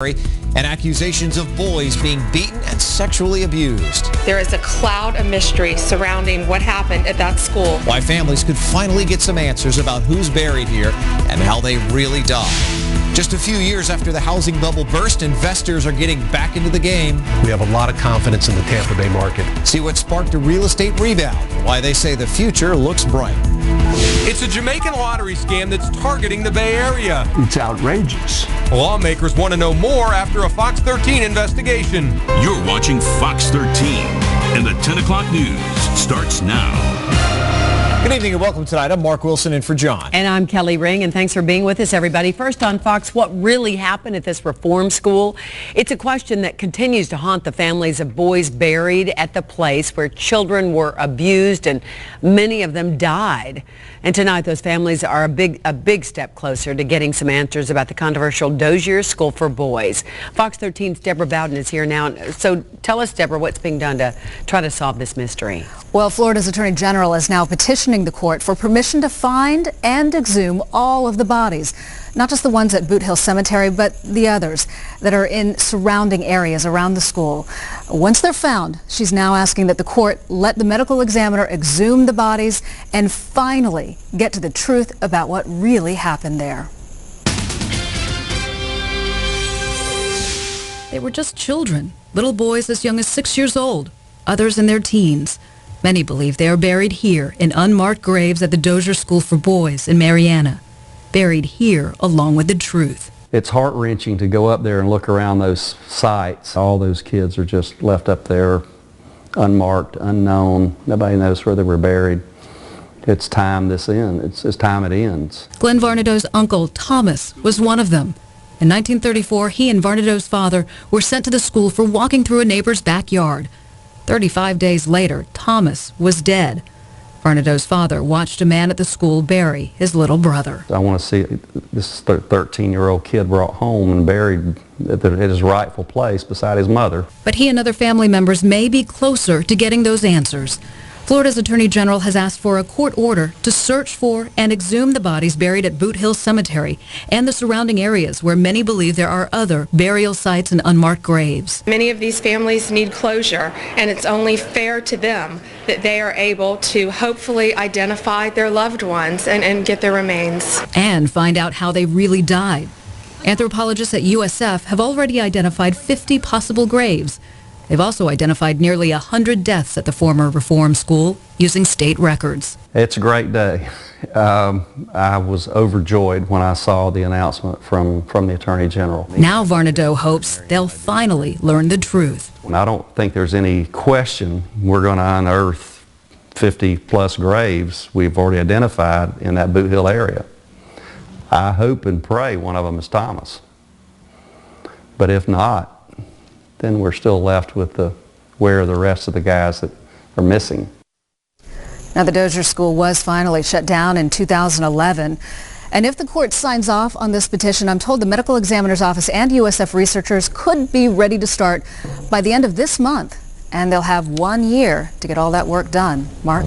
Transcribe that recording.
and accusations of boys being beaten and sexually abused. There is a cloud of mystery surrounding what happened at that school. Why families could finally get some answers about who's buried here and how they really died. Just a few years after the housing bubble burst, investors are getting back into the game. We have a lot of confidence in the Tampa Bay market. See what sparked a real estate rebound and why they say the future looks bright. It's a Jamaican lottery scam that's targeting the Bay Area. It's outrageous. Lawmakers want to know more after a Fox 13 investigation. You're watching Fox 13, and the 10 o'clock news starts now. Good evening and welcome tonight. I'm Mark Wilson in for John. And I'm Kelly Ring, and thanks for being with us, everybody. First on Fox, what really happened at this reform school? It's a question that continues to haunt the families of boys buried at the place where children were abused and many of them died. And tonight, those families are a big step closer to getting some answers about the controversial Dozier School for Boys. Fox 13's Deborah Bowden is here now. So tell us, Deborah, what's being done to try to solve this mystery? Well, Florida's Attorney General is now petitioning the court for permission to find and exhume all of the bodies, not just the ones at Boot Hill Cemetery, but the others that are in surrounding areas around the school. Once they're found, she's now asking that the court let the medical examiner exhume the bodies and finally get to the truth about what really happened there. They were just children, little boys as young as 6 years old, others in their teens. Many believe they are buried here in unmarked graves at the Dozier School for Boys in Marianna. Buried here along with the truth. It's heart-wrenching to go up there and look around those sites. All those kids are just left up there, unmarked, unknown. Nobody knows where they were buried. It's time this ends. It's time it ends. Glenn Varnadoe's uncle, Thomas, was one of them. In 1934, he and Varnadoe's father were sent to the school for walking through a neighbor's backyard. 35 days later, Thomas was dead. Varnadoe's father watched a man at the school bury his little brother. I want to see this 13-year-old kid brought home and buried at his rightful place beside his mother. But he and other family members may be closer to getting those answers. Florida's Attorney General has asked for a court order to search for and exhume the bodies buried at Boot Hill Cemetery and the surrounding areas where many believe there are other burial sites and unmarked graves. Many of these families need closure, and it's only fair to them that they are able to hopefully identify their loved ones and get their remains. And find out how they really died. Anthropologists at USF have already identified 50 possible graves. They've also identified nearly 100 deaths at the former reform school using state records. It's a great day. I was overjoyed when I saw the announcement from the Attorney General. Now Varnadoe hopes they'll finally learn the truth. I don't think there's any question we're going to unearth 50-plus graves we've already identified in that Boot Hill area. I hope and pray one of them is Thomas. But if not, then we're still left with where are the rest of the guys that are missing. Now, the Dozier School was finally shut down in 2011. And if the court signs off on this petition, I'm told the medical examiner's office and USF researchers could be ready to start by the end of this month. And they'll have 1 year to get all that work done. Mark?